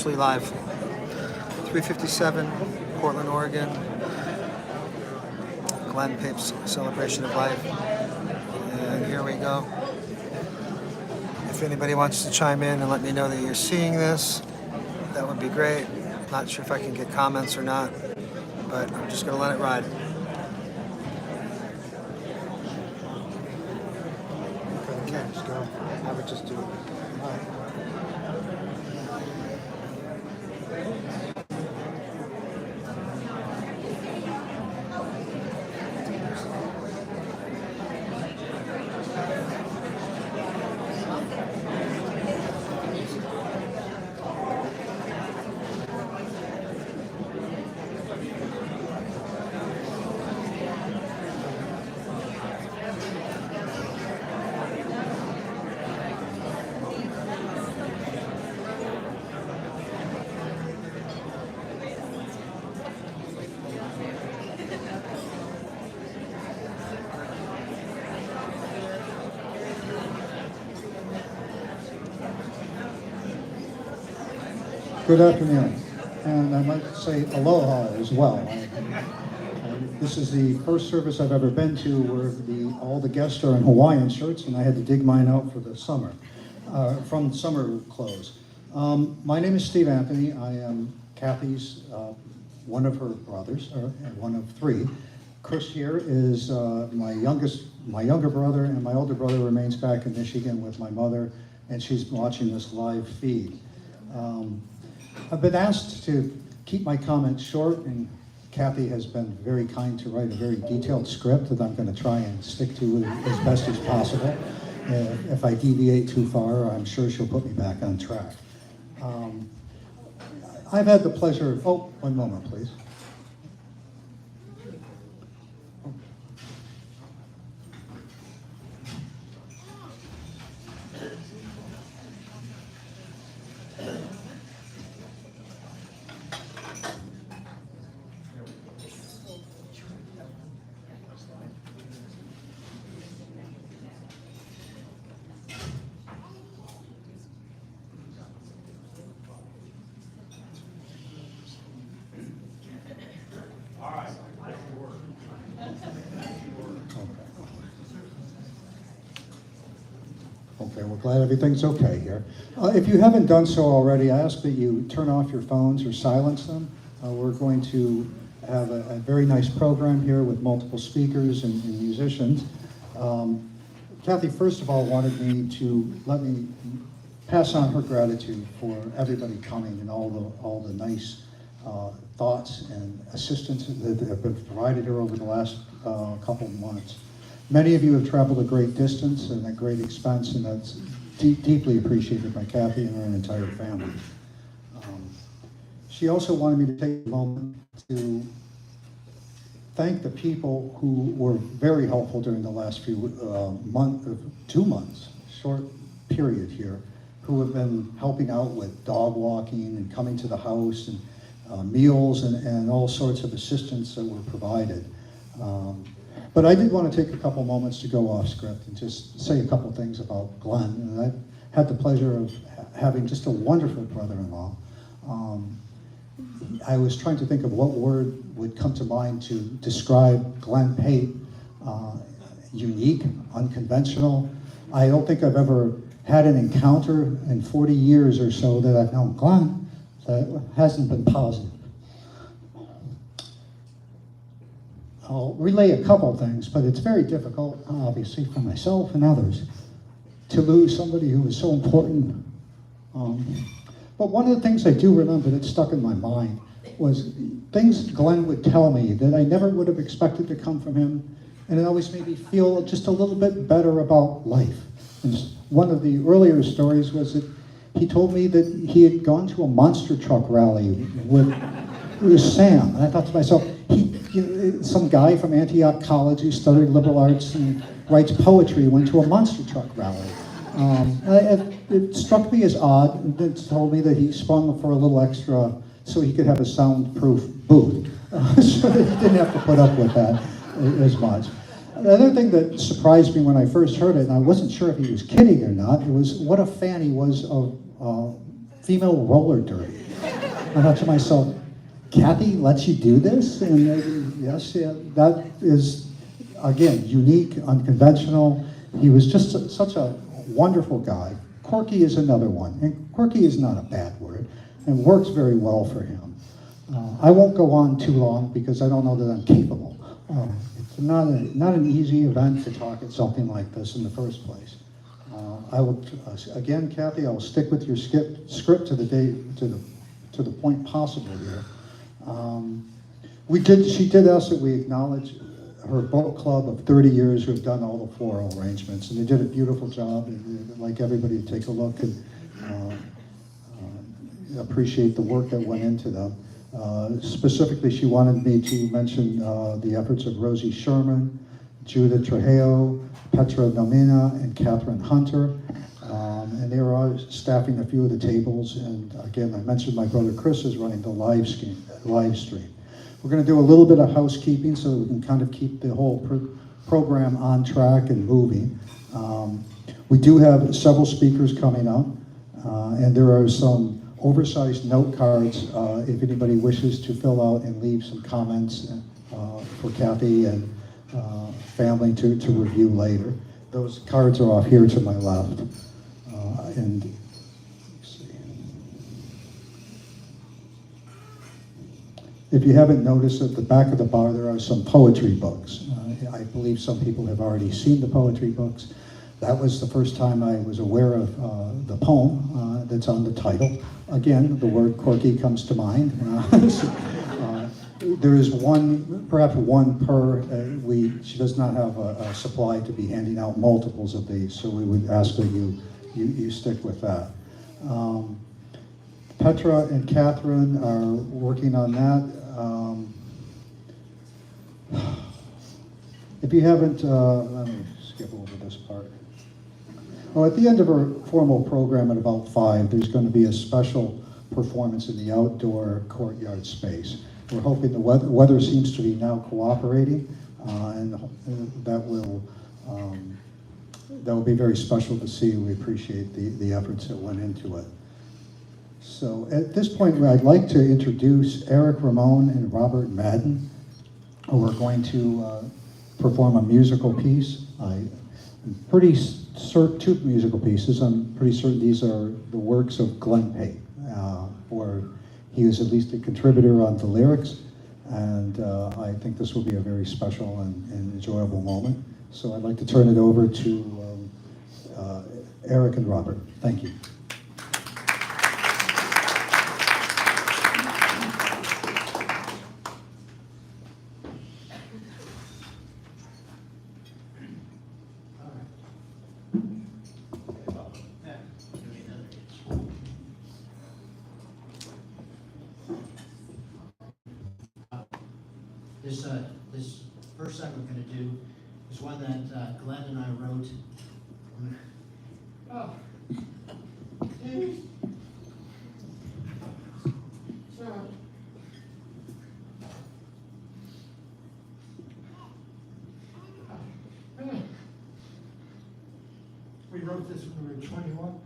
officially live. 357, Portland, Oregon. Glenn Pape's Celebration of Life. And here we go. If anybody wants to chime in and let me know that you're seeing this, that would be great. Not sure if I can get comments or not, but I'm just going to let it ride. Okay, just go. I would just do it. All right. Good afternoon, and I might say aloha as well. This is the first service I've ever been to where all the guests are in Hawaiian shirts, and I had to dig mine out for the summer, from summer clothes. My name is Steve Anthony. I am Kathy's, one of her brothers, one of three. Chris here is my younger brother, and my older brother remains back in Michigan with my mother, and she's watching this live feed. I've been asked to keep my comments short, and Kathy has been very kind to write a very detailed script that I'm going to try and stick to as best as possible. If I deviate too far, I'm sure she'll put me back on track. I've had the pleasure of, one moment, please. Okay, we're glad everything's okay here. If you haven't done so already, I ask that you turn off your phones or silence them. We're going to have a very nice program here with multiple speakers and musicians. Kathy, first of all, wanted me to let me pass on her gratitude for everybody coming and all the nice thoughts and assistance that have been provided her over the last couple of months. Many of you have traveled a great distance and at great expense, and that's deeply appreciated by Kathy and her entire family. She also wanted me to take a moment to thank the people who were very helpful during the last few 2 months, short period here, who have been helping out with dog walking and coming to the house and meals and all sorts of assistance that were provided. But I did want to take a couple moments to go off script and just say a couple things about Glenn. And I've had the pleasure of having just a wonderful brother-in-law. I was trying to think of what word would come to mind to describe Glenn Pape. Unique, unconventional. I don't think I've ever had an encounter in 40 years or so that I've known Glenn that hasn't been positive. I'll relay a couple things, but it's very difficult, obviously, for myself and others to lose somebody who was so important. But one of the things I do remember that stuck in my mind was things Glenn would tell me that I never would have expected to come from him, and it always made me feel just a little bit better about life. And one of the earlier stories was that he told me that he had gone to a monster truck rally with Sam, and I thought to myself, some guy from Antioch College who studied liberal arts and writes poetry went to a monster truck rally. It struck me as odd, and it told me that he sprung for a little extra so he could have a soundproof booth. So that he didn't have to put up with that as much. The other thing that surprised me when I first heard it, and I wasn't sure if he was kidding or not, it was what a fan he was of female roller derby. I thought to myself, Kathy lets you do this? And yes, yeah, that is, again, unique, unconventional. He was just such a wonderful guy. Quirky is another one. And quirky is not a bad word and works very well for him. I won't go on too long because I don't know that I'm capable. It's not an easy event to talk at something like this in the first place. I will, again, Kathy, I will stick with your script to the point possible here. She did ask that we acknowledge her book club of 30 years who have done all the floral arrangements, and they did a beautiful job. And I'd like everybody to take a look and appreciate the work that went into them. Specifically, she wanted me to mention the efforts of Rosie Sherman, Judith Trujillo, Petra Nomina, and Catherine Hunter. And they were all staffing a few of the tables. And again, I mentioned my brother Chris is running the live stream. We're going to do a little bit of housekeeping so that we can kind of keep the whole program on track and moving. We do have several speakers coming up, and there are some oversized note cards if anybody wishes to fill out and leave some comments for Kathy and family to review later. Those cards are off here to my left. And let's see. If you haven't noticed, at the back of the bar there are some poetry books. I believe some people have already seen the poetry books. That was the first time I was aware of the poem that's on the title. Again, the word quirky comes to mind. There is one, perhaps one per. She does not have a supply to be handing out multiples of these, so we would ask that you stick with that. Petra and Catherine are working on that. If you haven't, let me skip over this part. Oh, at the end of our formal program at about 5, there's going to be a special performance in the outdoor courtyard space. We're hoping the weather seems to be now cooperating, and that will be very special to see. We appreciate the efforts that went into it. So at this point, I'd like to introduce Eric Ramon and Robert Madden, who are going to perform a musical piece. I'm pretty certain, 2 musical pieces. I'm pretty certain these are the works of Glenn Pate, or he was at least a contributor on the lyrics, and I think this will be a very special and enjoyable moment. So I'd like to turn it over to Eric and Robert. Thank you. This first song we're going to do is one that Glenn and I wrote. Oh. We wrote this when we were 21.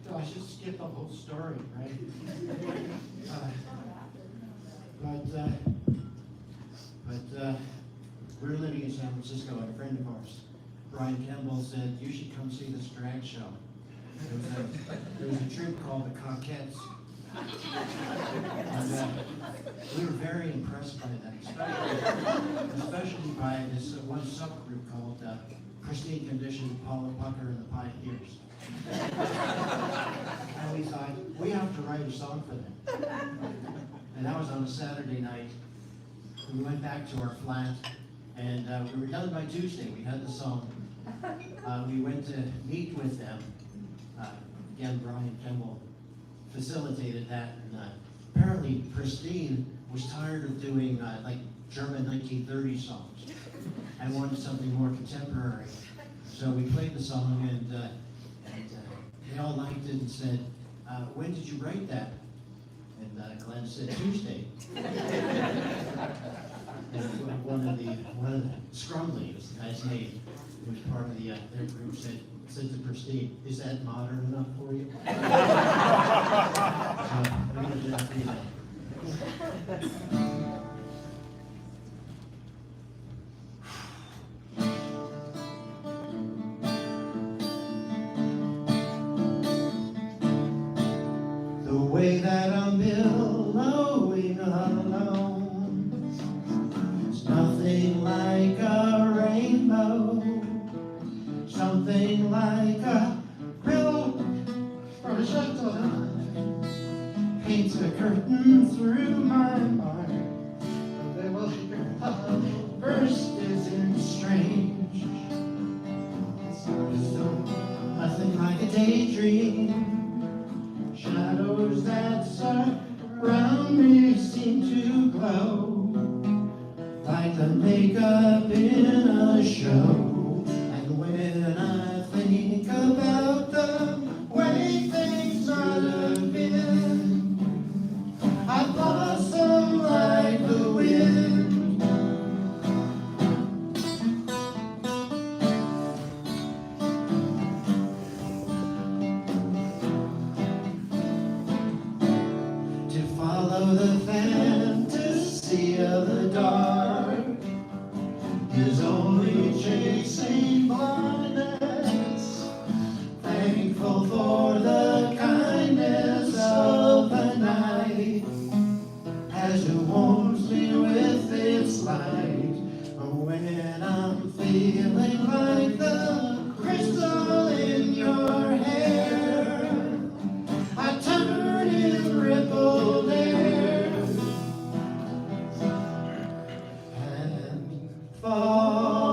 Gosh, just skip the whole story, right? But we're living in San Francisco, and a friend of ours, Brian Campbell, said, "You should come see this drag show." There was a troupe called the Coquettes. And we were very impressed by that, especially by this one subgroup called Pristine Condition, Paula Pucker and the Pioneers. And we thought, we have to write a song for them. And that was on a Saturday night. We went back to our flat, and we were done by Tuesday. We had the song. We went to meet with them. Again, Brian Campbell facilitated that. And apparently, Pristine was tired of doing like German 1930s songs and wanted something more contemporary. So we played the song, and they all liked it and said, "When did you write that?" And Glenn said, "Tuesday." And one of the Scrumley was the guy's name, who was part of their group, said to Pristine, "Is that modern enough for you?" The way that I'm billowing alone, it's nothing like a rainbow, something like a pillow from a shelter paints a curtain through my heart. But there will be first isn't strange. It's nothing like a daydream. Shadows that surround me seem to glow like the makeup in a show. And when I think about the way things ought to have been, I blossom like the wind. To follow the fantasy of the dark is only chasing blindness. Thankful for the kindness of the night as it warms me with its light. But when I'm feeling like the crystal in your hair, I turn in rippled air and fall.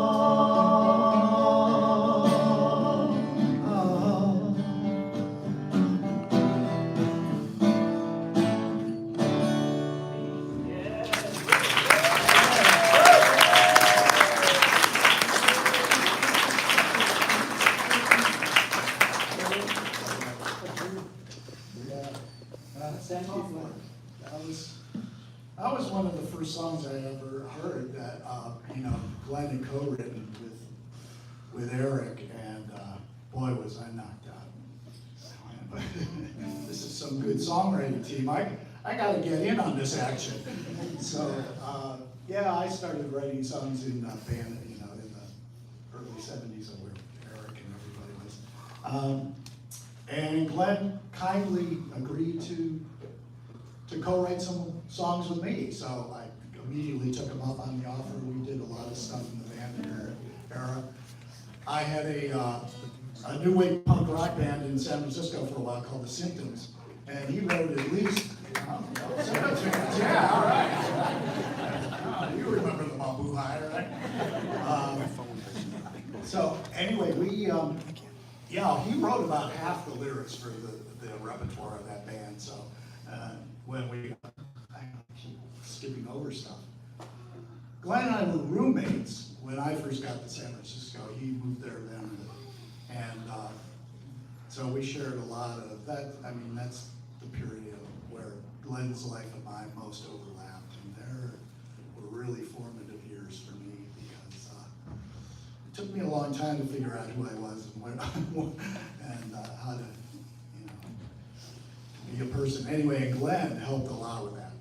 Thank you for that was one of the first songs I ever heard that Glenn had co-written with Eric, and boy was I knocked out. This is some good songwriting team. I got to get in on this action. So yeah, I started writing songs in band, in the early '70s, where Eric and everybody was. And Glenn kindly agreed to co-write some songs with me. So I immediately took him up on the offer. We did a lot of stuff in the band era. I had a new wave punk rock band in San Francisco for a while called The Symptoms, and he wrote at least, yeah, all right. You remember the Mabuhay, right? So anyway, he wrote about half the lyrics for the repertoire of that band. So when I keep skipping over stuff. Glenn and I were roommates when I first got to San Francisco. He moved there then, and so we shared a lot of that. I mean, that's the period where Glenn's life and mine most overlapped, and there were really formative years for me because it took me a long time to figure out who I was and how to, be a person. Anyway, and Glenn helped a lot with that.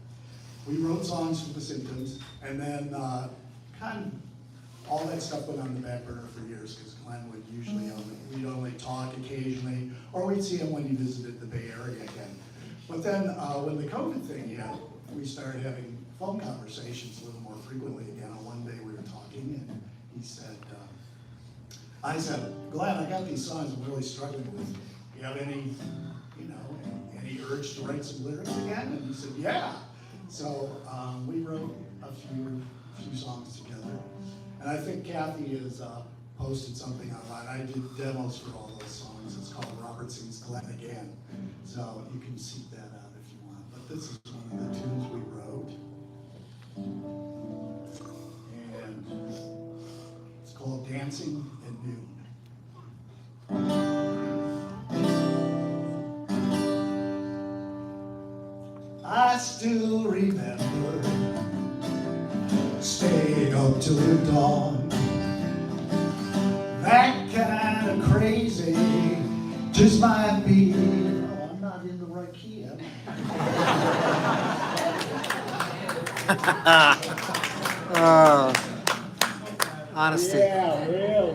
We wrote songs for The Symptoms, and then kind of all that stuff went on the back burner for years because Glenn would usually we'd only talk occasionally, or we'd see him when he visited the Bay Area again. But then when the COVID thing hit, we started having phone conversations a little more frequently again. And one day we were talking, and he said, I said, Glenn, I got these songs I'm really struggling with. Do you have any urge to write some lyrics again? And he said, yeah. So we wrote a few songs together. And I think Kathy has posted something online. I did demos for all those songs. It's called Robert Sings Glenn Again. So you can seek that out if you want. But this is one of the tunes we wrote. And it's called Dancing at Noon. I still remember staying up till the dawn. That kind of crazy just might be. Oh, I'm not in the right key, am I? Oh, honesty. Yeah, really.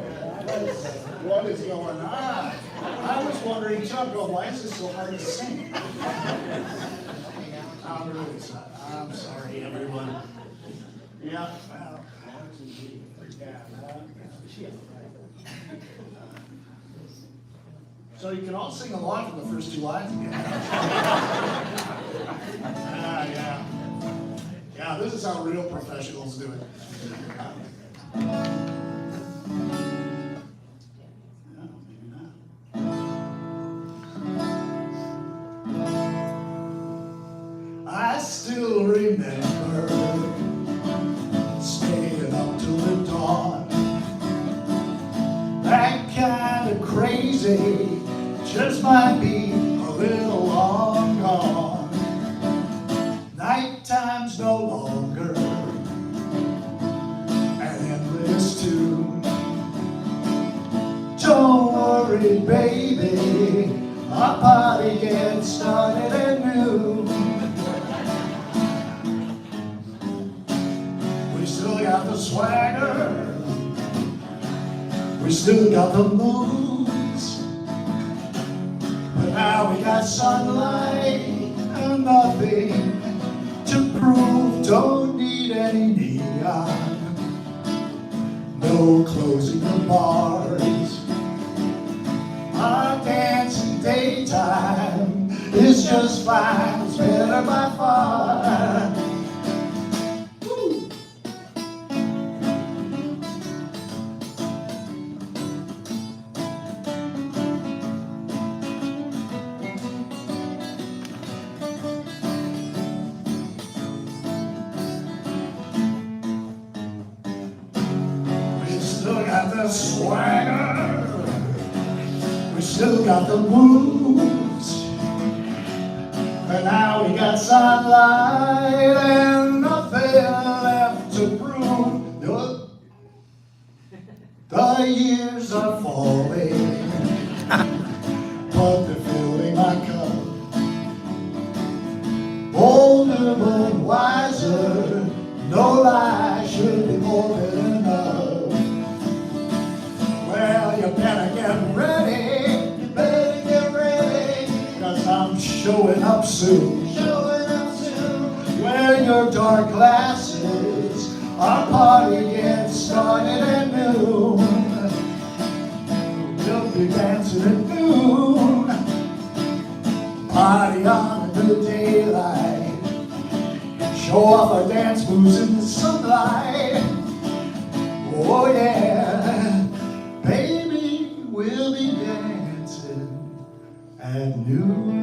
What is going on? I was wondering too, I'm going, why is this so hard to sing? I'm really sorry. I'm sorry, everyone. Yeah, well. So you can all sing along for the first two lines again. Yeah. Yeah, this is how real professionals do it. No, maybe not. I still remember staying up till the dawn. That kind of crazy just might be a little long gone. Nighttime's no longer an endless tune. Don't worry, baby, our party gets started at noon. We still got the swagger, we still got the moves, but now we got sunlight and nothing to prove. Don't need any neon, no closing the bars. Our dancing daytime is just fine, it's better by far. Woo. We still got the swagger, we still got the moves, but now we got sunlight and nothing left to prove. The years are falling, but they're filling my cup. Older but wiser, no lie should be more than enough. Well, you better get ready, you better get ready, 'cause I'm showing up soon. Wear your dark glasses, our party gets started at noon. We'll be dancing at noon, party on in the daylight, show off our dance moves in the sunlight. Oh yeah, baby, we'll be dancing at noon.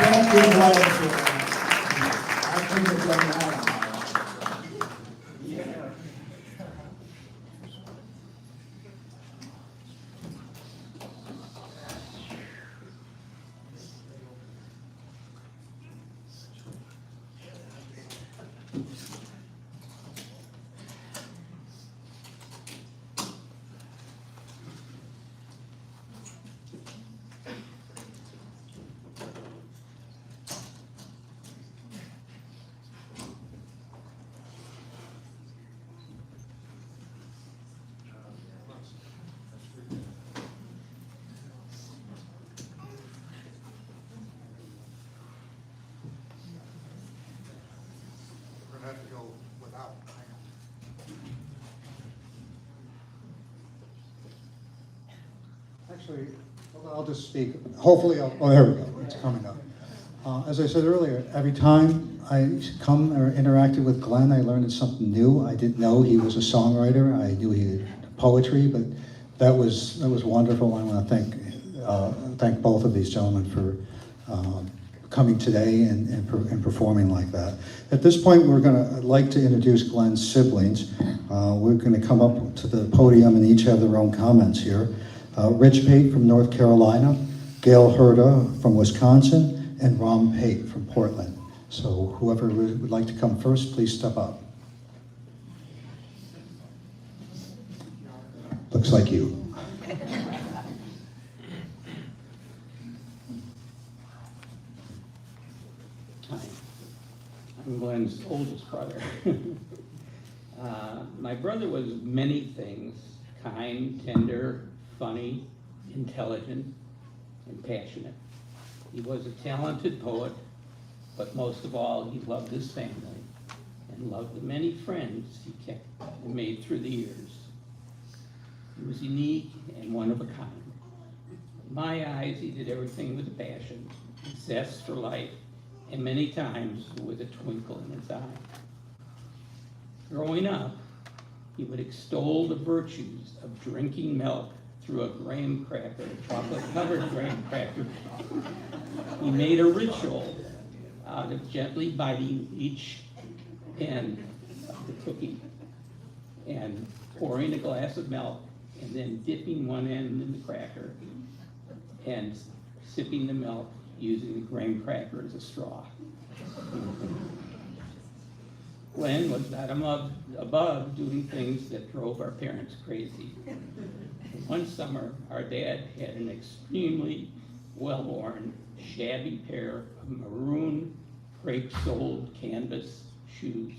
Thank you, Glenn, for that. I couldn't have done that on my own. We're gonna have to go without. Actually, I'll just speak. Hopefully, oh, there we go. It's coming up. As I said earlier, every time I come or interacted with Glenn, I learned something new. I didn't know he was a songwriter. I knew he did poetry, but that was wonderful. I want to thank both of these gentlemen for coming today and performing like that. At this point, I'd like to introduce Glenn's siblings. We're going to come up to the podium and each have their own comments here. Rich Pate from North Carolina, Gail Herda from Wisconsin, and Ron Pate from Portland. So whoever would like to come first, please step up. Looks like you. Glenn's oldest brother. My brother was many things: kind, tender, funny, intelligent, and passionate. He was a talented poet, but most of all, he loved his family and loved the many friends he kept and made through the years. He was unique and one of a kind. In my eyes, he did everything with a passion, a zest for life, and many times with a twinkle in his eye. Growing up, he would extol the virtues of drinking milk through a graham cracker, a chocolate-covered graham cracker. He made a ritual out of gently biting each end of the cookie and pouring a glass of milk and then dipping one end in the cracker and sipping the milk using the graham cracker as a straw. Glenn was not above doing things that drove our parents crazy. One summer, our dad had an extremely well-worn, shabby pair of maroon crepe-soled canvas shoes,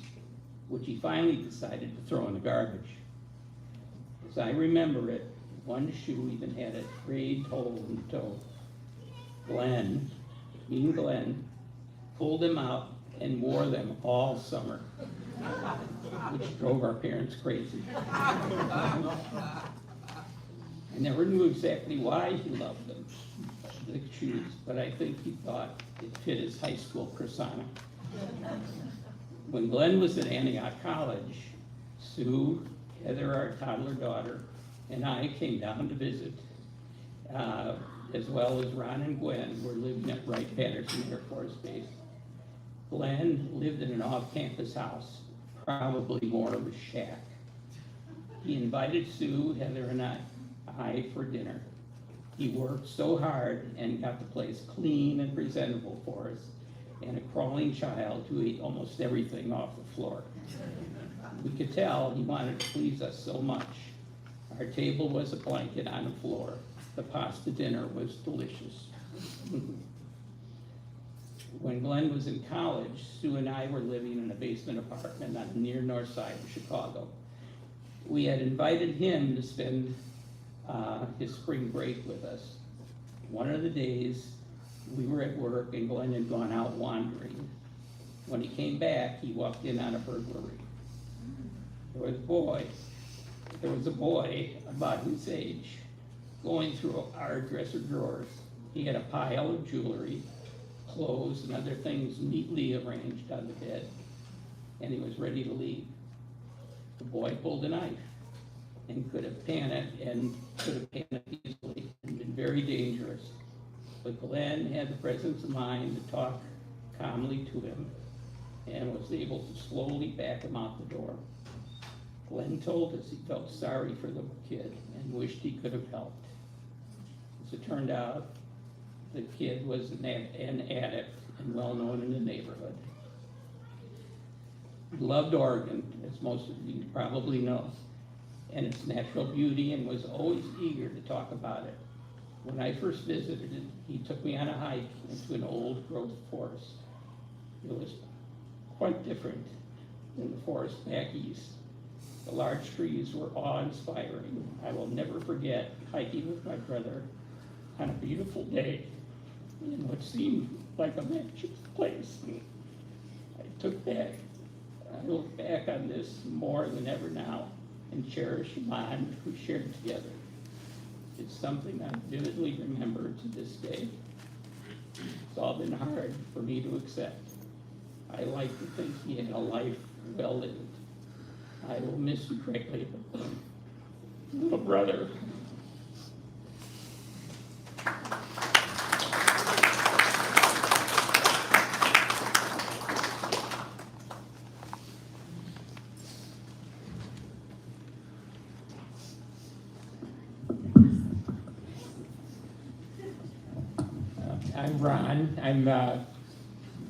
which he finally decided to throw in the garbage. As I remember it, one shoe even had a frayed hole in the toe. Glenn, me and Glenn, pulled them out and wore them all summer, which drove our parents crazy. I never knew exactly why he loved them, the shoes, but I think he thought it fit his high school persona. When Glenn was at Antioch College, Sue, Heather, our toddler daughter, and I came down to visit, as well as Ron and Gwen were living at Wright-Patterson Air Force Base. Glenn lived in an off-campus house, probably more of a shack. He invited Sue, Heather, and I for dinner. He worked so hard and got the place clean and presentable for us, and a crawling child who ate almost everything off the floor. We could tell he wanted to please us so much. Our table was a blanket on the floor. The pasta dinner was delicious. When Glenn was in college, Sue and I were living in a basement apartment on the near north side of Chicago. We had invited him to spend his spring break with us. One of the days, we were at work and Glenn had gone out wandering. When he came back, he walked in on a burglary. There was a boy about his age going through our dresser drawers. He had a pile of jewelry, clothes, and other things neatly arranged on the bed, and he was ready to leave. The boy pulled a knife and could have panicked easily and been very dangerous. But Glenn had the presence of mind to talk calmly to him and was able to slowly back him out the door. Glenn told us he felt sorry for the kid and wished he could have helped. As it turned out, the kid was an addict and well known in the neighborhood. He loved Oregon, as most of you probably know, and its natural beauty, and was always eager to talk about it. When I first visited it, he took me on a hike into an old growth forest. It was quite different than the forest back east. The large trees were awe-inspiring. I will never forget hiking with my brother on a beautiful day in what seemed like a magic place. I look back on this more than ever now and cherish the bond we shared together. It's something I vividly remember to this day. It's all been hard for me to accept. I like to think he had a life well lived. I will miss you greatly, little brother. I'm Ron. I'm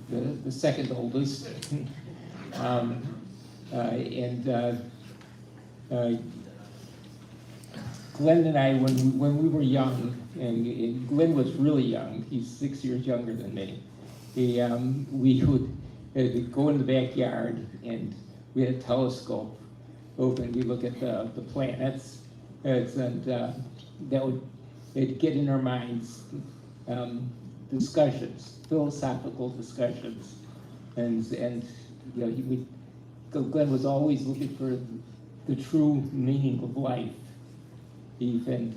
the second oldest. Glenn and I, when we were young, and Glenn was really young, he's 6 years younger than me, we would we'd go in the backyard and we had a telescope open. We look at the planets, and that would it'd get in our minds discussions, philosophical discussions, and you know Glenn was always looking for the true meaning of life. And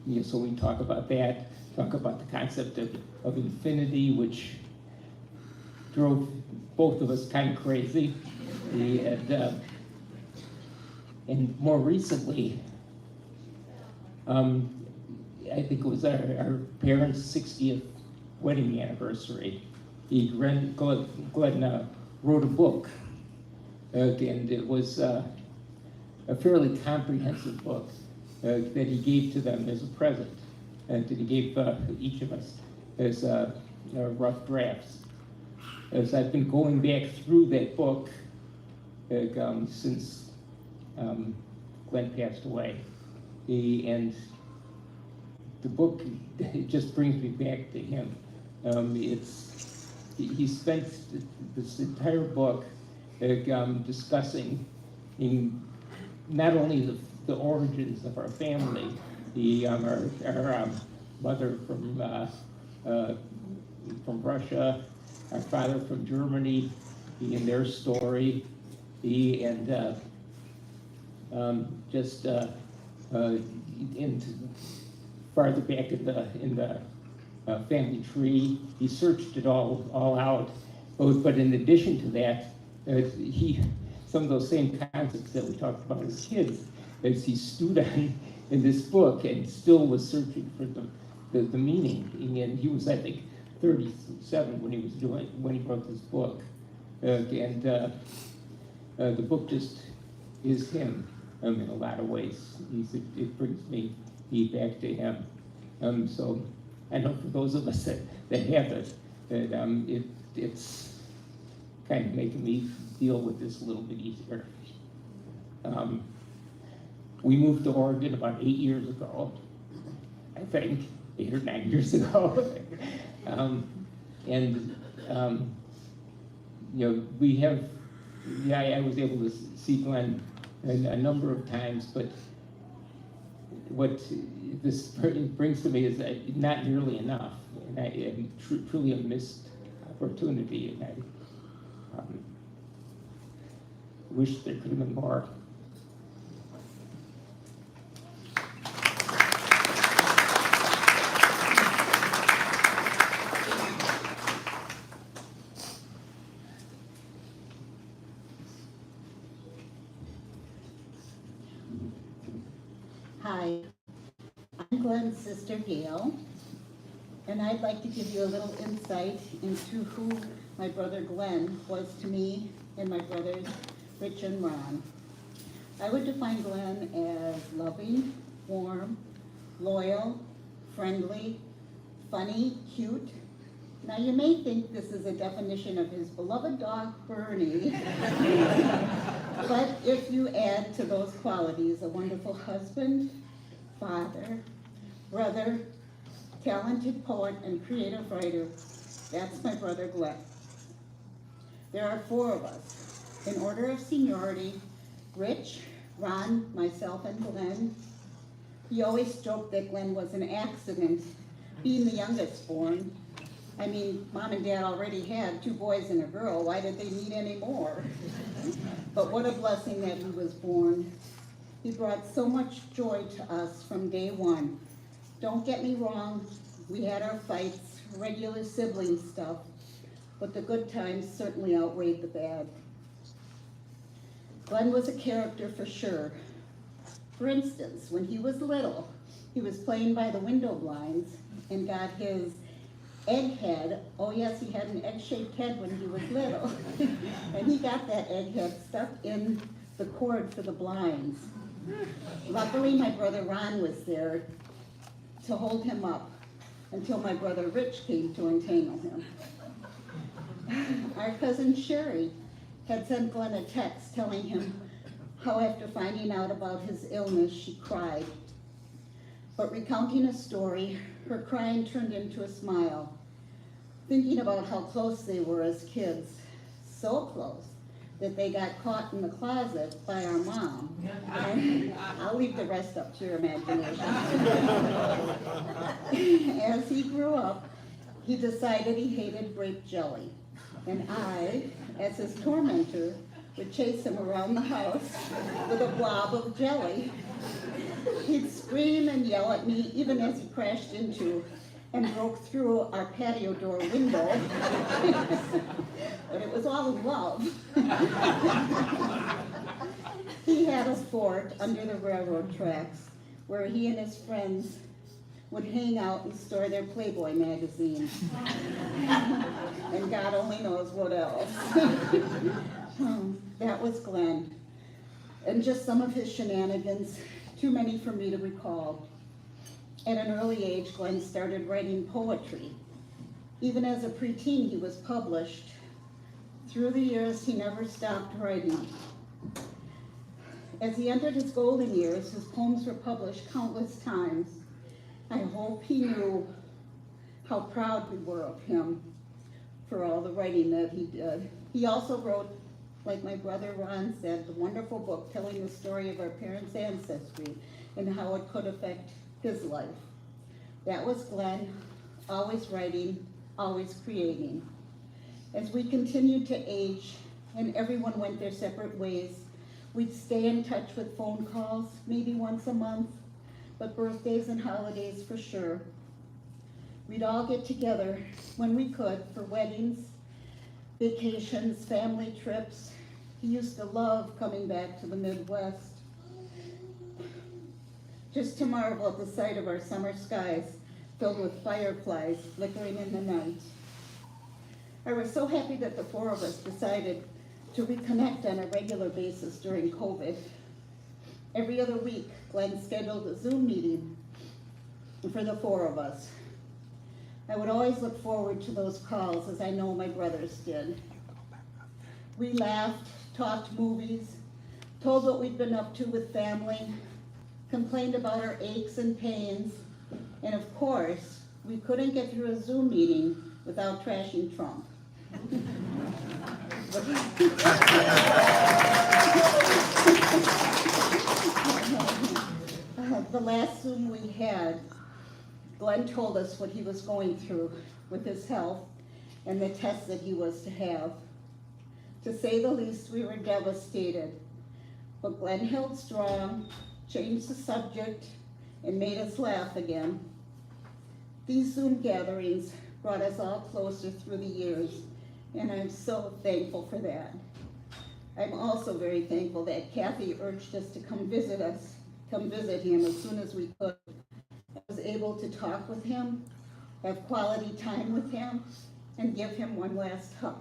you know, so we talk about that, talk about the concept of infinity, which drove both of us kind of crazy. And more recently, I think it was our parents' 60th wedding anniversary. Glenn wrote a book, and it was a fairly comprehensive book that he gave to them as a present, and that he gave each of us as rough drafts. As I've been going back through that book since Glenn passed away, and the book, it just brings me back to him. He spent this entire book discussing in not only the origins of our family, our mother from Russia, our father from Germany, and their story, and farther back in the family tree. He searched it all out. But in addition to that, some of those same concepts that we talked about as kids, as he stood on in this book and still was searching for the meaning. And he was, I think, 37 when he wrote this book. The book just is him in a lot of ways. It brings me back to him. So I know for those of us that have it, that it's kind of making me deal with this a little bit easier. We moved to Oregon about 8 years ago, I think, 8 or 9 years ago. You know, we have, I was able to see Glenn a number of times, but what this brings to me is that not nearly enough, and I truly a missed opportunity, and I wish there could have been more. Hi, I'm Glenn's sister Gail, and I'd like to give you a little insight into who my brother Glenn was to me and my brothers Rich and Ron. I would define Glenn as loving, warm, loyal, friendly, funny, cute. Now you may think this is a definition of his beloved dog, Bernie. But if you add to those qualities a wonderful husband, father, brother, talented poet and creative writer, that's my brother Glenn. There are 4 of us. In order of seniority, Rich, Ron, myself, and Glenn. He always joked that Glenn was an accident, being the youngest born. I mean, Mom and Dad already had 2 boys and a girl. Why did they need any more? But what a blessing that he was born. He brought so much joy to us from day one. Don't get me wrong, we had our fights, regular sibling stuff, but the good times certainly outweighed the bad. Glenn was a character for sure. For instance, when he was little, he was playing by the window blinds and got his egg head. Oh yes, he had an egg-shaped head when he was little. And he got that egg head stuck in the cord for the blinds. Luckily, my brother Ron was there to hold him up until my brother Rich came to untangle him. Our cousin Sherry had sent Glenn a text telling him how after finding out about his illness, she cried. But recounting a story, her crying turned into a smile. thinking about how close they were as kids, so close that they got caught in the closet by our mom. And I'll leave the rest up to your imagination. As he grew up, he decided he hated grape jelly. And I, as his tormentor, would chase him around the house with a blob of jelly. He'd scream and yell at me even as he crashed into and broke through our patio door window. But it was all in love. He had a fort under the railroad tracks where he and his friends would hang out and store their Playboy magazines. And God only knows what else. That was Glenn. And just some of his shenanigans, too many for me to recall. At an early age, Glenn started writing poetry. Even as a preteen, he was published. Through the years, he never stopped writing. As he entered his golden years, his poems were published countless times. I hope he knew how proud we were of him for all the writing that he did. He also wrote, like my brother Ron said, the wonderful book telling the story of our parents' ancestry and how it could affect his life. That was Glenn, always writing, always creating. As we continued to age and everyone went their separate ways, we'd stay in touch with phone calls, maybe once a month, but birthdays and holidays for sure. We'd all get together when we could for weddings, vacations, family trips. He used to love coming back to the Midwest, just to marvel at the sight of our summer skies filled with fireflies flickering in the night. I was so happy that the four of us decided to reconnect on a regular basis during COVID. Every other week, Glenn scheduled a Zoom meeting for the four of us. I would always look forward to those calls, as I know my brothers did. We laughed, talked movies, told what we'd been up to with family, complained about our aches and pains, and of course, we couldn't get through a Zoom meeting without trashing Trump. The last Zoom we had, Glenn told us what he was going through with his health and the tests that he was to have. To say the least, we were devastated. But Glenn held strong, changed the subject, and made us laugh again. These Zoom gatherings brought us all closer through the years, and I'm so thankful for that. I'm also very thankful that Kathy urged us to come visit him as soon as we could. I was able to talk with him, have quality time with him, and give him one last hug.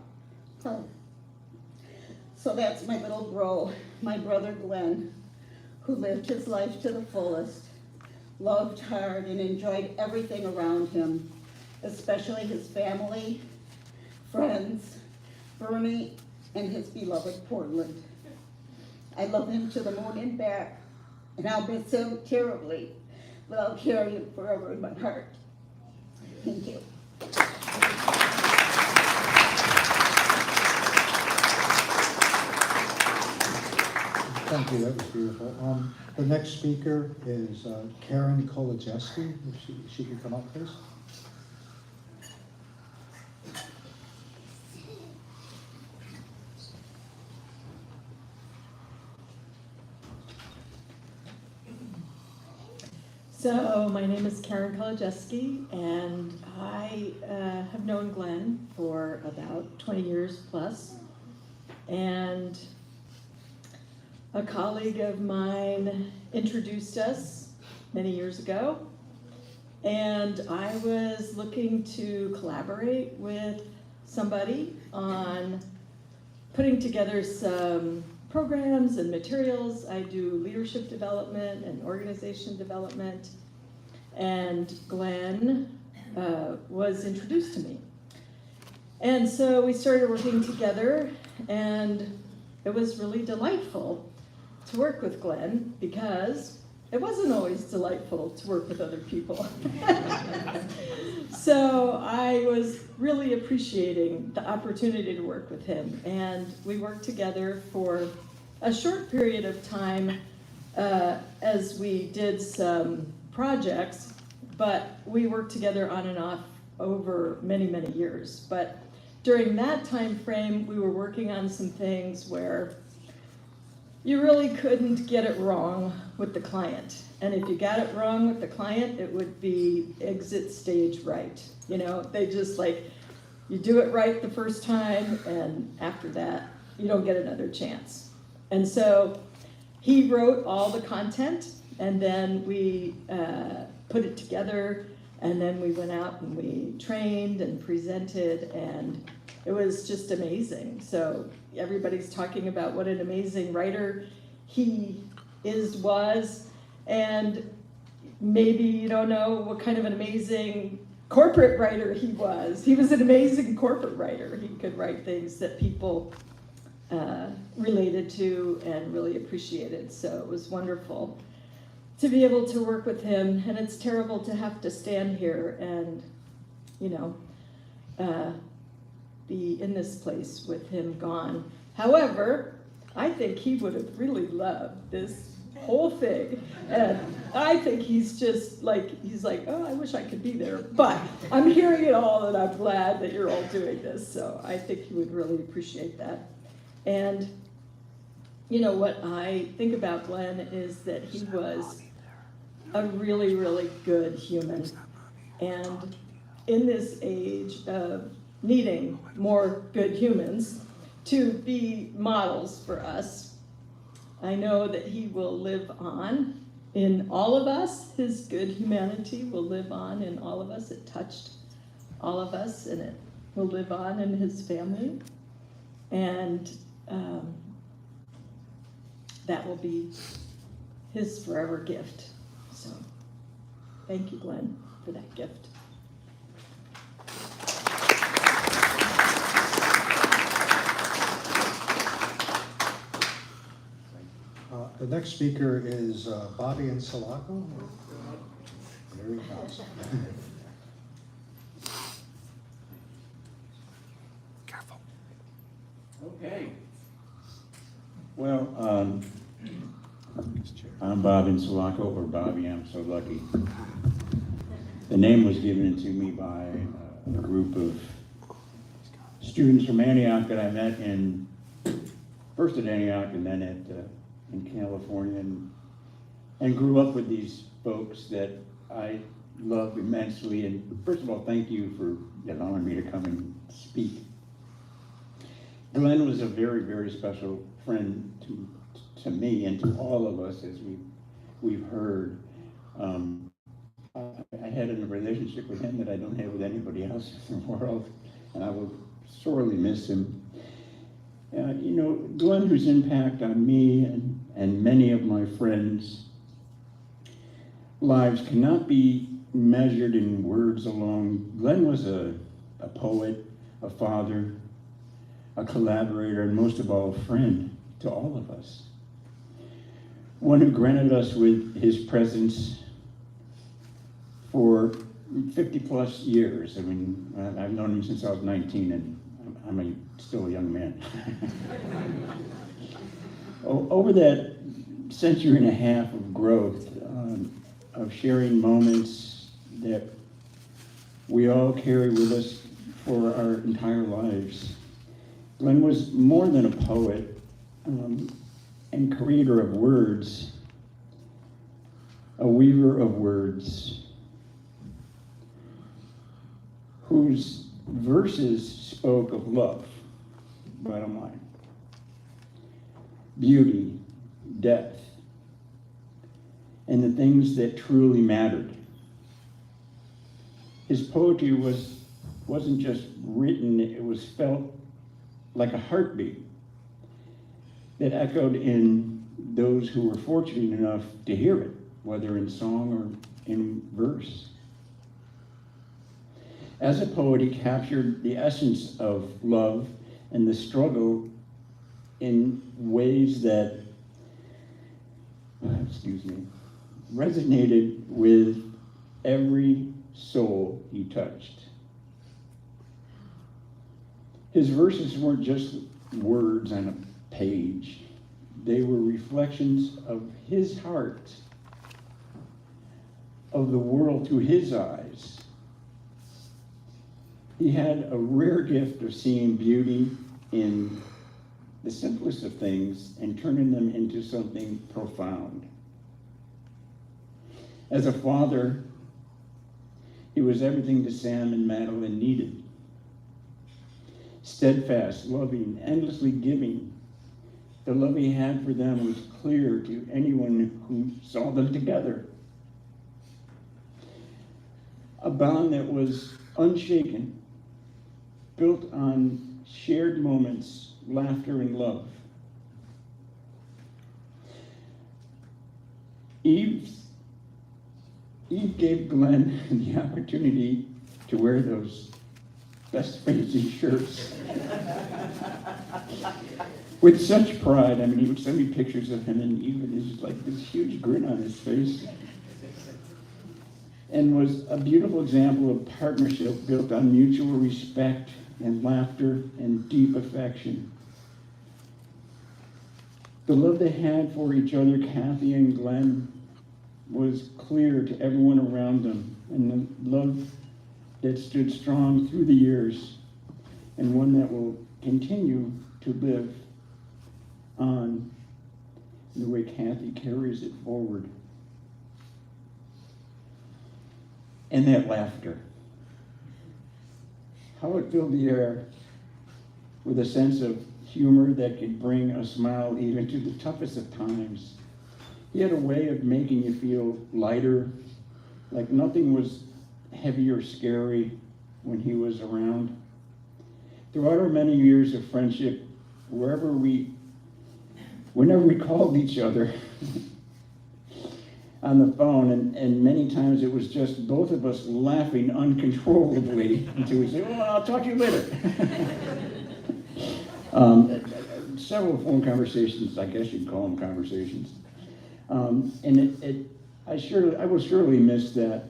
So that's my little bro, my brother Glenn, who lived his life to the fullest, loved hard, and enjoyed everything around him, especially his family, friends, Bernie, and his beloved Portland. I love him to the moon and back, and I'll miss him terribly, but I'll carry him forever in my heart. Thank you. Thank you, that was beautiful. The next speaker is Karen Kolodziejski. If she could come up, please. So my name is Karen Kolodziejski, and I have known Glenn for about 20 years plus. And a colleague of mine introduced us many years ago, and I was looking to collaborate with somebody on putting together some programs and materials. I do leadership development and organization development, and Glenn was introduced to me. And so we started working together, and it was really delightful to work with Glenn because it wasn't always delightful to work with other people. So I was really appreciating the opportunity to work with him. And we worked together for a short period of time as we did some projects, but we worked together on and off over many, many years. But during that time frame, we were working on some things where you really couldn't get it wrong with the client. And if you got it wrong with the client, it would be exit stage right. You know, they just like, you do it right the first time, and after that, you don't get another chance. And so he wrote all the content, and then we put it together, and then we went out and we trained and presented, and it was just amazing. So everybody's talking about what an amazing writer he was, and maybe you don't know what kind of an amazing corporate writer he was. He was an amazing corporate writer. He could write things that people related to and really appreciated. So it was wonderful to be able to work with him, and it's terrible to have to stand here and, you know, be in this place with him gone. However, I think he would have really loved this whole thing. And I think he's just like, oh, I wish I could be there. But I'm hearing it all, and I'm glad that you're all doing this. So I think he would really appreciate that. And you know, what I think about Glenn is that he was a really, really good human. And in this age of needing more good humans to be models for us, I know that he will live on in all of us. His good humanity will live on in all of us. It touched all of us, and it will live on in his family. And that will be his forever gift. So thank you, Glenn, for that gift. The next speaker is Bobby Insulaco. There he comes. Okay. Well, I'm Bob Insulaco, or Bobby, I'm so lucky. The name was given to me by a group of students from Antioch that I met first at Antioch and then in California, and grew up with these folks that I love immensely. And first of all, thank you for allowing me to come and speak. Glenn was a very, very special friend to me and to all of us, as we've heard. I had a relationship with him that I don't have with anybody else in the world, and I will sorely miss him. You know, Glenn, whose impact on me and many of my friends' lives cannot be measured in words alone. Glenn was a poet, a father, a collaborator, and most of all, a friend to all of us. One who granted us with his presence for 50 plus years. I mean, I've known him since I was 19, and I'm still a young man. Over that century and a half of growth, of sharing moments that we all carry with us for our entire lives, Glenn was more than a poet and creator of words, a weaver of words, whose verses spoke of love, bottom line, beauty, depth, and the things that truly mattered. His poetry wasn't just written, it was felt like a heartbeat that echoed in those who were fortunate enough to hear it, whether in song or in verse. As a poet, he captured the essence of love and the struggle in ways that, resonated with every soul he touched. His verses weren't just words on a page. They were reflections of his heart, of the world through his eyes. He had a rare gift of seeing beauty in the simplest of things and turning them into something profound. As a father, he was everything that Sam and Madeline needed. Steadfast, loving, endlessly giving. The love he had for them was clear to anyone who saw them together. A bond that was unshaken, built on shared moments, laughter, and love. Eve gave Glenn the opportunity to wear those best fancy shirts with such pride. I mean, he would send me pictures of him, and even his like this huge grin on his face, and was a beautiful example of partnership built on mutual respect and laughter and deep affection. The love they had for each other, Kathy and Glenn, was clear to everyone around them, and the love that stood strong through the years, and one that will continue to live on the way Kathy carries it forward. And that laughter. How it filled the air with a sense of humor that could bring a smile even to the toughest of times. He had a way of making you feel lighter, like nothing was heavy or scary when he was around. Throughout our many years of friendship, whenever we called each other on the phone, and many times it was just both of us laughing uncontrollably until we say, "Oh, I'll talk to you later." Several phone conversations, I guess you'd call them conversations. And I will surely miss that.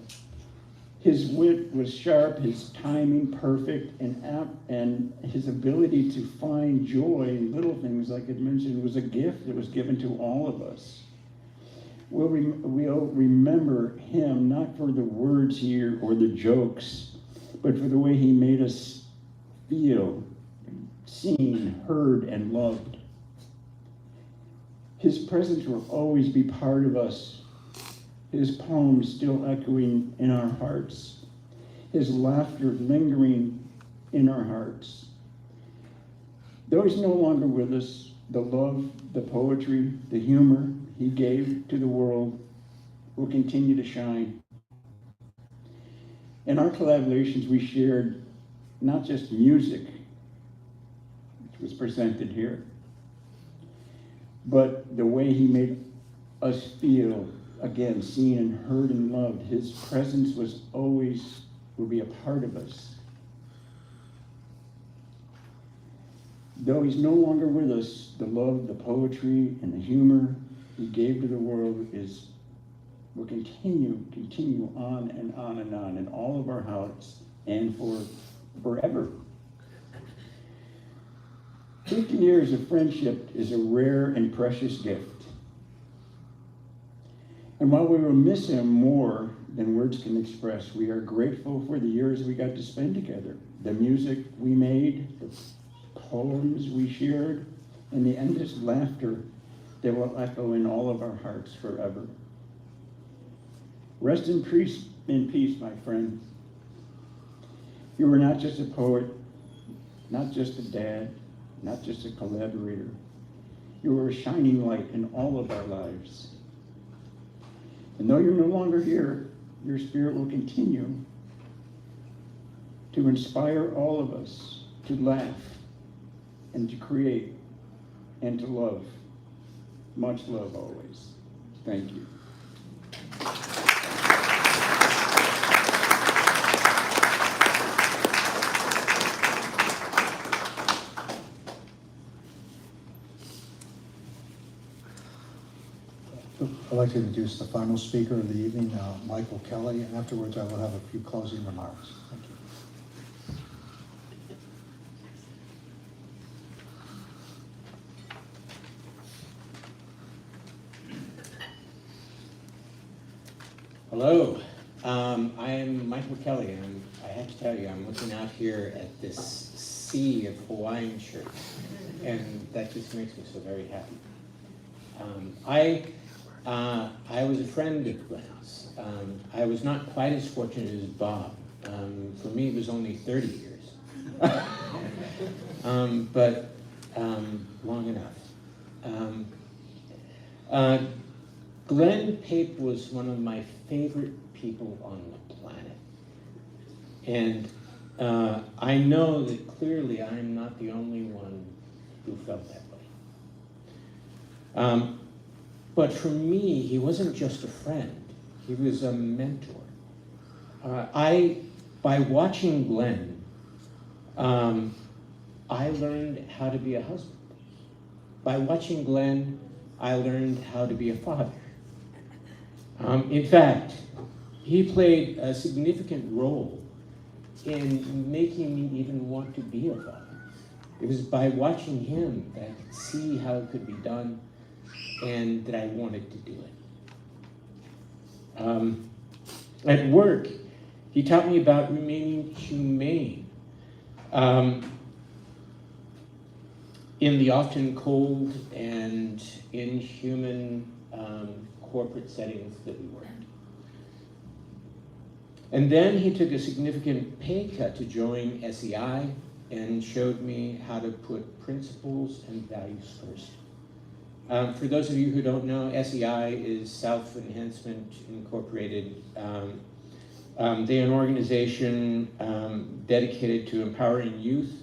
His wit was sharp, his timing perfect, and his ability to find joy in little things, like I mentioned, was a gift that was given to all of us. We'll remember him not for the words here or the jokes, but for the way he made us feel seen, heard, and loved. His presence will always be part of us. His poems still echoing in our hearts. His laughter lingering in our hearts. Though he's no longer with us, the love, the poetry, the humor he gave to the world will continue to shine. In our collaborations, we shared not just music, which was presented here, but the way he made us feel, again, seen and heard and loved. His presence will be a part of us. Though he's no longer with us, the love, the poetry, and the humor he gave to the world will continue on and on and on in all of our hearts and for forever. 50 years of friendship is a rare and precious gift. And while we will miss him more than words can express, we are grateful for the years we got to spend together, the music we made, the poems we shared, and the endless laughter that will echo in all of our hearts forever. Rest in peace, my friend. You were not just a poet, not just a dad, not just a collaborator. You were a shining light in all of our lives. And though you're no longer here, your spirit will continue to inspire all of us to laugh and to create and to love. Much love always. Thank you. like to introduce the final speaker of the evening, Michael Kelly, and afterwards I will have a few closing remarks. Thank you. Hello, I'm Michael Kelly, and I have to tell you, I'm looking out here at this sea of Hawaiian shirts, and that just makes me so very happy. I was a friend of Glenn's. I was not quite as fortunate as Bob. For me, it was only 30 years, but long enough. Glenn Pape was one of my favorite people on the planet. And I know that clearly I'm not the only one who felt that way. But for me, he wasn't just a friend, he was a mentor. By watching Glenn, I learned how to be a husband. By watching Glenn, I learned how to be a father. In fact, he played a significant role in making me even want to be a father. It was by watching him that I could see how it could be done and that I wanted to do it. At work, he taught me about remaining humane in the often cold and inhuman corporate settings that we worked. And then he took a significant pay cut to join SEI and showed me how to put principles and values first. For those of you who don't know, SEI is South Enhancement Incorporated. They're an organization dedicated to empowering youth,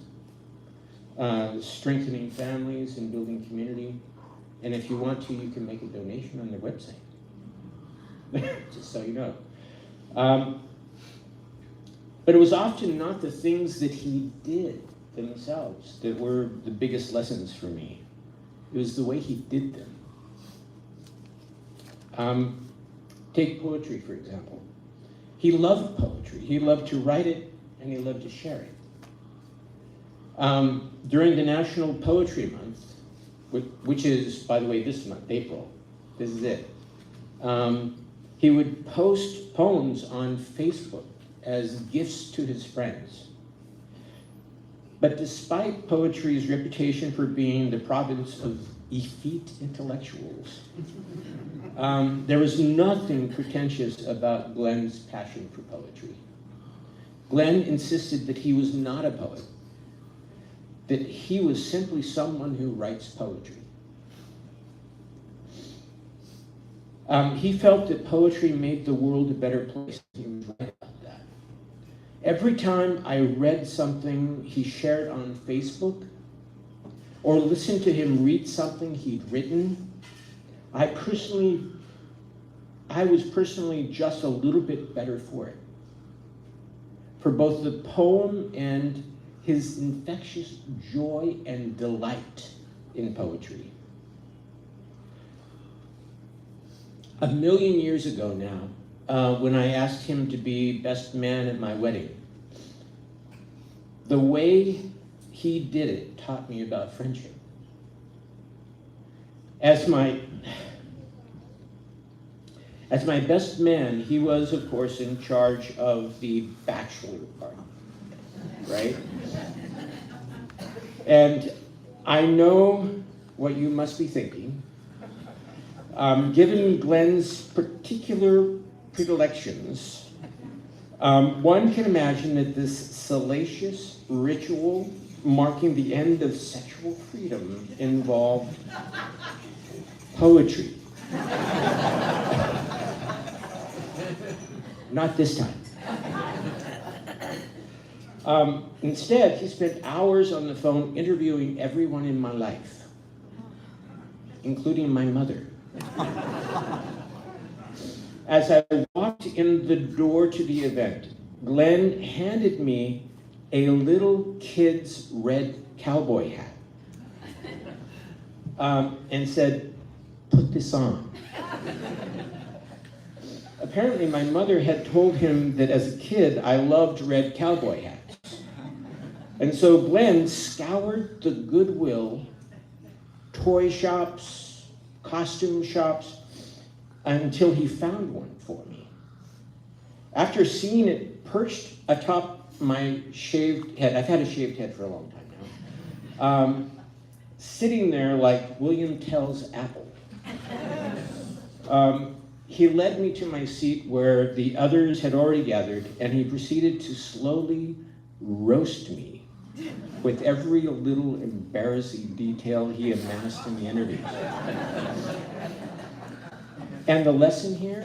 strengthening families, and building community. And if you want to, you can make a donation on their website, just so you know. But it was often not the things that he did themselves that were the biggest lessons for me. It was the way he did them. Take poetry, for example. He loved poetry. He loved to write it, and he loved to share it. During the National Poetry Month, which is, by the way, this month, April, this is it, he would post poems on Facebook as gifts to his friends. But despite poetry's reputation for being the province of effete intellectuals, there was nothing pretentious about Glenn's passion for poetry. Glenn insisted that he was not a poet, that he was simply someone who writes poetry. He felt that poetry made the world a better place. He was right about that. Every time I read something he shared on Facebook, or listened to him read something he'd written, I was personally just a little bit better for it. For both the poem and his infectious joy and delight in poetry. A million years ago now, when I asked him to be best man at my wedding, the way he did it taught me about friendship. As my best man, he was, of course, in charge of the bachelor party, right? And I know what you must be thinking. Given Glenn's particular predilections, one can imagine that this salacious ritual marking the end of sexual freedom involved poetry. Not this time. Instead, he spent hours on the phone interviewing everyone in my life, including my mother. As I walked in the door to the event, Glenn handed me a little kid's red cowboy hat and said, put this on. Apparently, my mother had told him that as a kid, I loved red cowboy hats. And so Glenn scoured the Goodwill, toy shops, costume shops, until he found one for me. After seeing it perched atop my shaved head, I've had a shaved head for a long time now, sitting there like William Tell's apple. He led me to my seat where the others had already gathered, and he proceeded to slowly roast me with every little embarrassing detail he amassed in the interviews. And the lesson here,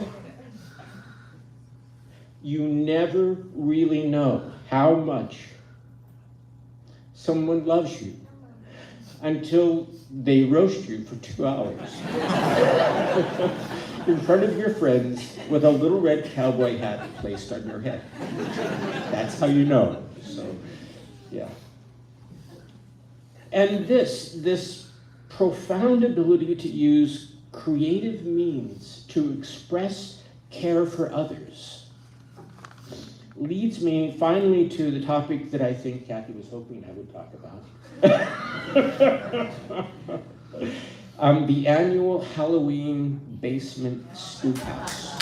you never really know how much someone loves you until they roast you for 2 hours in front of your friends with a little red cowboy hat placed on your head. That's how you know. So, yeah. And this profound ability to use creative means to express care for others leads me finally to the topic that I think Kathy was hoping I would talk about. The annual Halloween basement spook house.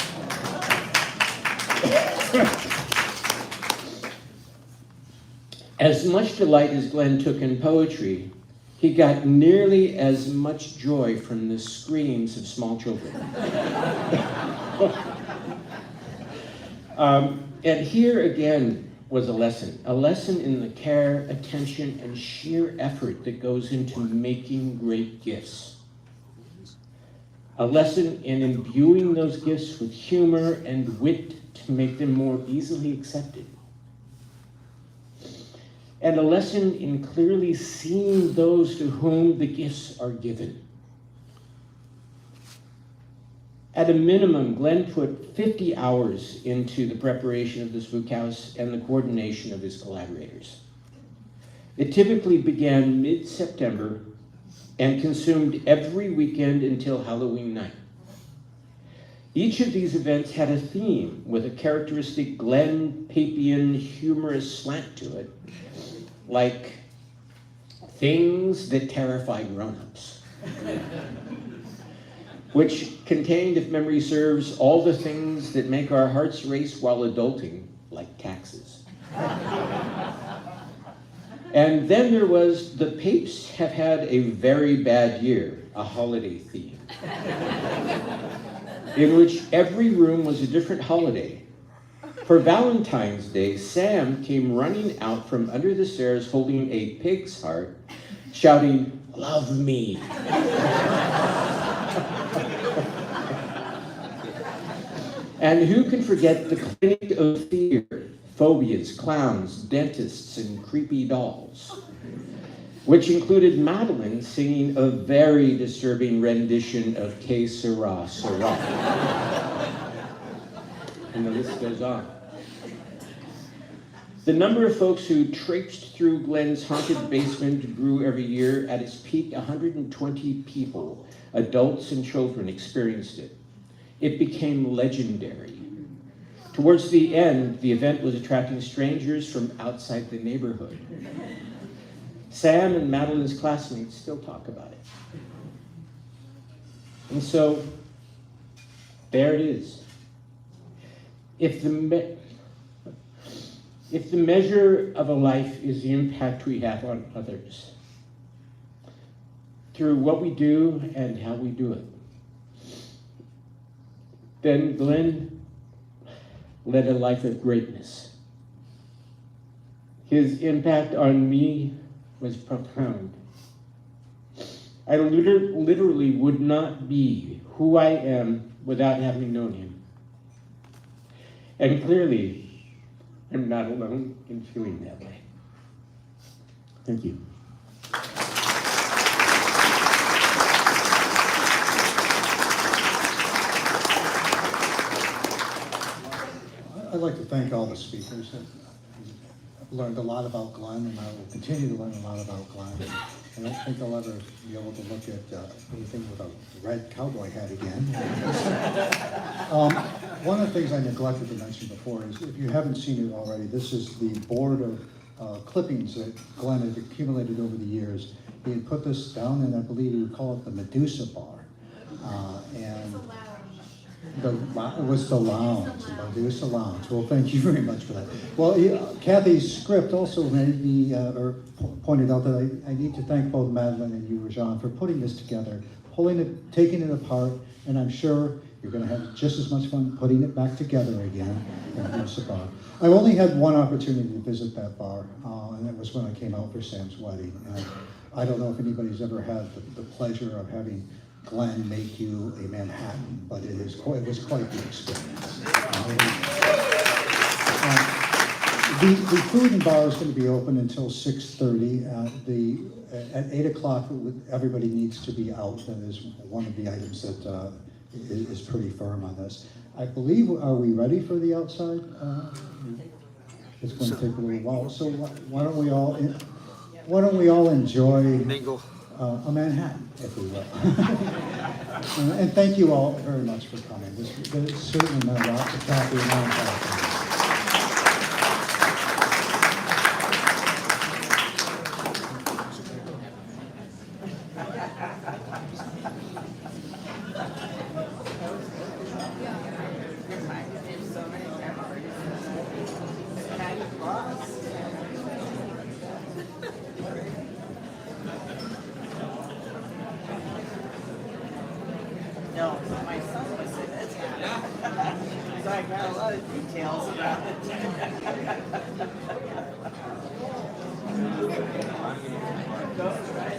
As much delight as Glenn took in poetry, he got nearly as much joy from the screams of small children. And here again was a lesson in the care, attention, and sheer effort that goes into making great gifts. A lesson in imbuing those gifts with humor and wit to make them more easily accepted. And a lesson in clearly seeing those to whom the gifts are given. At a minimum, Glenn put 50 hours into the preparation of the spook house and the coordination of his collaborators. It typically began mid-September and consumed every weekend until Halloween night. Each of these events had a theme with a characteristic Glenn Papian humorous slant to it, like things that terrify grown-ups, which contained, if memory serves, all the things that make our hearts race while adulting, like taxes. And then there was the Papes have had a very bad year, a holiday theme, in which every room was a different holiday. For Valentine's Day, Sam came running out from under the stairs holding a pig's heart, shouting, "Love me." And who can forget the clinic of fear, phobias, clowns, dentists, and creepy dolls, which included Madeline singing a very disturbing rendition of Que Sera, Sera. And the list goes on. The number of folks who traipsed through Glenn's haunted basement grew every year. At its peak, 120 people, adults and children, experienced it. It became legendary. Towards the end, the event was attracting strangers from outside the neighborhood. Sam and Madeline's classmates still talk about it. And so, there it is. If the measure of a life is the impact we have on others, through what we do and how we do it, then Glenn led a life of greatness. His impact on me was profound. I literally would not be who I am without having known him. And clearly, I'm not alone in feeling that way. Thank you. I'd like to thank all the speakers. I've learned a lot about Glenn, and I will continue to learn a lot about Glenn. I don't think I'll ever be able to look at anything with a red cowboy hat again. One of the things I neglected to mention before is, if you haven't seen it already, this is the board of clippings that Glenn had accumulated over the years. He had put this down, and I believe he would call it the Medusa Bar. And it was the lounge, the Medusa Lounge. Well, thank you very much for that. Well, Kathy's script also made me, or pointed out that I need to thank both Madeline and you, Rajan, for putting this together, pulling it, taking it apart, and I'm sure you're going to have just as much fun putting it back together again in Medusa Bar. I've only had one opportunity to visit that bar, and that was when I came out for Sam's wedding. And I don't know if anybody's ever had the pleasure of having Glenn make you a Manhattan, but it was quite the experience. The food and bar is going to be open until 6:30. At 8 o'clock, everybody needs to be out. That is one of the items that is pretty firm on this. I believe, are we ready for the outside? It's going to take a little while. So why don't we all enjoy Mingle. a Manhattan, if we will. And thank you all very much for coming. This certainly meant a lot to Kathy and I. No, my son was in it. So I got a lot of details about it.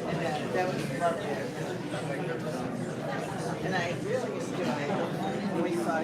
And that was lovely. And I really enjoyed it when we saw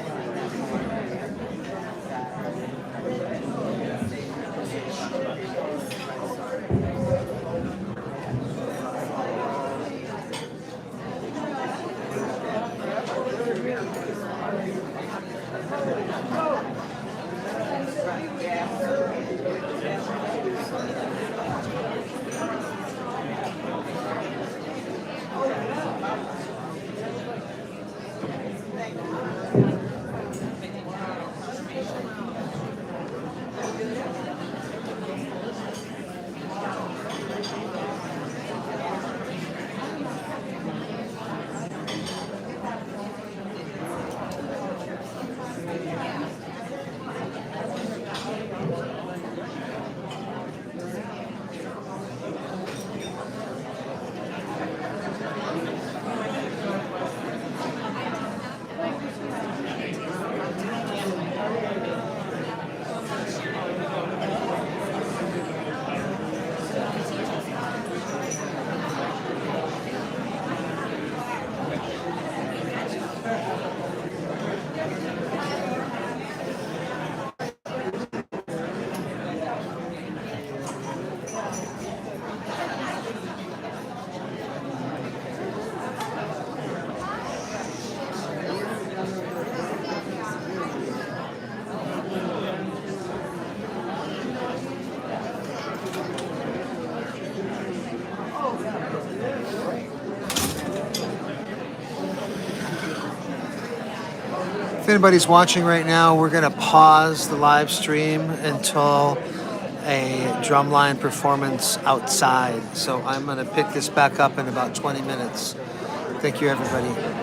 If anybody's watching right now, we're going to pause the live stream until a drumline performance outside. So I'm going to pick this back up in about 20 minutes. Thank you, everybody.